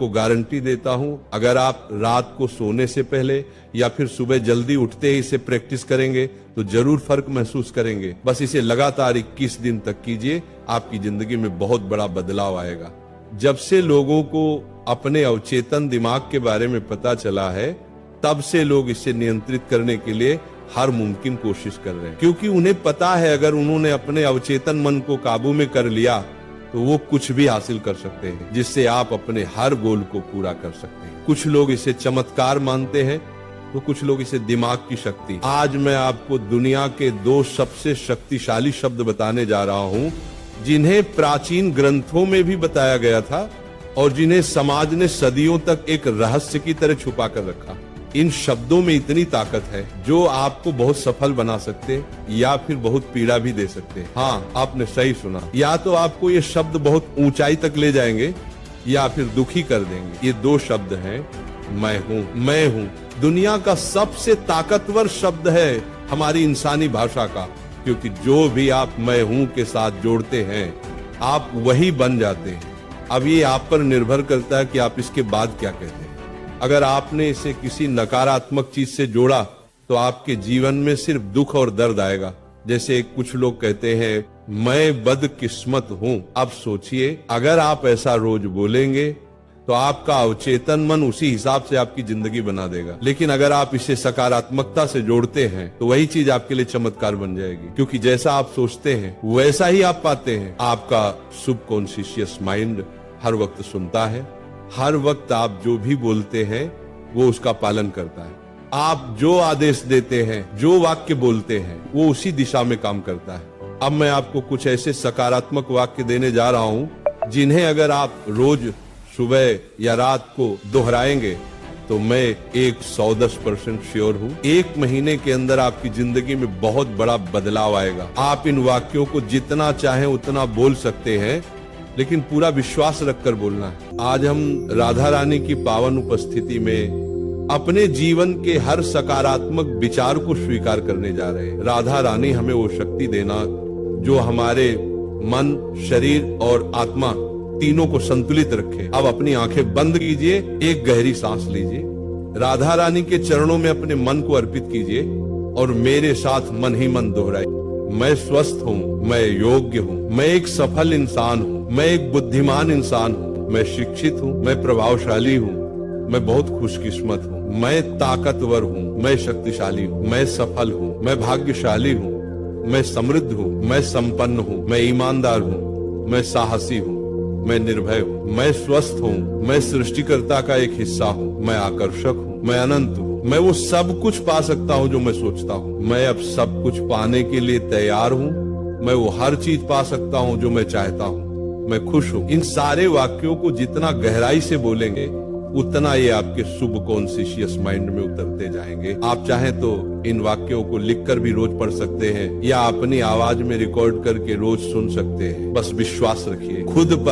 को गारंटी देता हूं, अगर आप रात को सोने से पहले या फिर सुबह जल्दी उठते ही इसे प्रैक्टिस करेंगे तो जरूर फर्क महसूस करेंगे। बस इसे लगातार 21 दिन तक कीजिए, आपकी जिंदगी में बहुत बड़ा बदलाव आएगा। जब से लोगों को अपने अवचेतन दिमाग के बारे में पता चला है, तब से लोग इसे नियंत्रित करने के लिए हर मुमकिन कोशिश कर रहे हैं, क्योंकि उन्हें पता है अगर उन्होंने अपने अवचेतन मन को काबू में कर लिया तो वो कुछ भी हासिल कर सकते हैं, जिससे आप अपने हर गोल को पूरा कर सकते हैं। कुछ लोग इसे चमत्कार मानते हैं तो कुछ लोग इसे दिमाग की शक्ति। आज मैं आपको दुनिया के 2 सबसे शक्तिशाली शब्द बताने जा रहा हूं, जिन्हें प्राचीन ग्रंथों में भी बताया गया था और जिन्हें समाज ने सदियों तक एक रहस्य की तरह छुपा कर रखा। इन शब्दों में इतनी ताकत है जो आपको बहुत सफल बना सकते या फिर बहुत पीड़ा भी दे सकते। हाँ, आपने सही सुना। या तो आपको ये शब्द बहुत ऊंचाई तक ले जाएंगे या फिर दुखी कर देंगे। ये 2 शब्द हैं, मैं हूँ। मैं हूँ दुनिया का सबसे ताकतवर शब्द है हमारी इंसानी भाषा का, क्योंकि जो भी आप मैं हूँ के साथ जोड़ते हैं, आप वही बन जाते हैं। अब ये आप पर निर्भर करता है कि आप इसके बाद क्या कहते हैं। अगर आपने इसे किसी नकारात्मक चीज से जोड़ा तो आपके जीवन में सिर्फ दुख और दर्द आएगा। जैसे कुछ लोग कहते हैं, मैं बदकिस्मत हूं। अब सोचिए, अगर आप ऐसा रोज बोलेंगे तो आपका अवचेतन मन उसी हिसाब से आपकी जिंदगी बना देगा। लेकिन अगर आप इसे सकारात्मकता से जोड़ते हैं तो वही चीज आपके लिए चमत्कार बन जाएगी, क्योंकि जैसा आप सोचते हैं वैसा ही आप पाते हैं। आपका सबकॉन्शियस माइंड हर वक्त सुनता है, हर वक्त आप जो भी बोलते हैं वो उसका पालन करता है। आप जो आदेश देते हैं, जो वाक्य बोलते हैं, वो उसी दिशा में काम करता है। अब मैं आपको कुछ ऐसे सकारात्मक वाक्य देने जा रहा हूं जिन्हें अगर आप रोज सुबह या रात को दोहराएंगे तो मैं 110% श्योर हूं, 1 महीने के अंदर आपकी जिंदगी में बहुत बड़ा बदलाव आएगा। आप इन वाक्यों को जितना चाहें उतना बोल सकते हैं, लेकिन पूरा विश्वास रखकर बोलना है। आज हम राधा रानी की पावन उपस्थिति में अपने जीवन के हर सकारात्मक विचार को स्वीकार करने जा रहे हैं। राधा रानी हमें वो शक्ति देना जो हमारे मन, शरीर और आत्मा तीनों को संतुलित रखे। अब अपनी आंखें बंद कीजिए, एक गहरी सांस लीजिए, राधा रानी के चरणों में अपने मन को अर्पित कीजिए और मेरे साथ मन ही मन दोहराइए। मैं स्वस्थ हूँ, मैं योग्य हूँ, मैं एक सफल इंसान हूँ, मैं एक बुद्धिमान इंसान हूँ, मैं शिक्षित हूँ, मैं प्रभावशाली हूँ, मैं बहुत खुशकिस्मत हूँ, मैं ताकतवर हूँ, मैं शक्तिशाली हूँ, मैं सफल हूँ, मैं भाग्यशाली हूँ, मैं समृद्ध हूँ, मैं संपन्न हूँ, मैं ईमानदार हूँ, मैं साहसी हूँ, मैं निर्भय हूँ, मैं स्वस्थ हूँ, मैं सृष्टिकर्ता का एक हिस्सा हूँ, मैं आकर्षक हूँ, मैं अनंत हूँ, मैं वो सब कुछ पा सकता हूँ जो मैं सोचता हूँ, मैं अब सब कुछ पाने के लिए तैयार हूँ, मैं वो हर चीज पा सकता हूँ जो मैं चाहता हूँ, मैं खुश हूँ। इन सारे वाक्यों को जितना गहराई से बोलेंगे उतना ये आपके सबकॉन्शियस माइंड में उतरते जाएंगे। आप चाहें तो इन वाक्यों को लिखकर भी रोज पढ़ सकते हैं या अपनी आवाज में रिकॉर्ड करके रोज सुन सकते हैं। बस विश्वास रखिए खुद पर।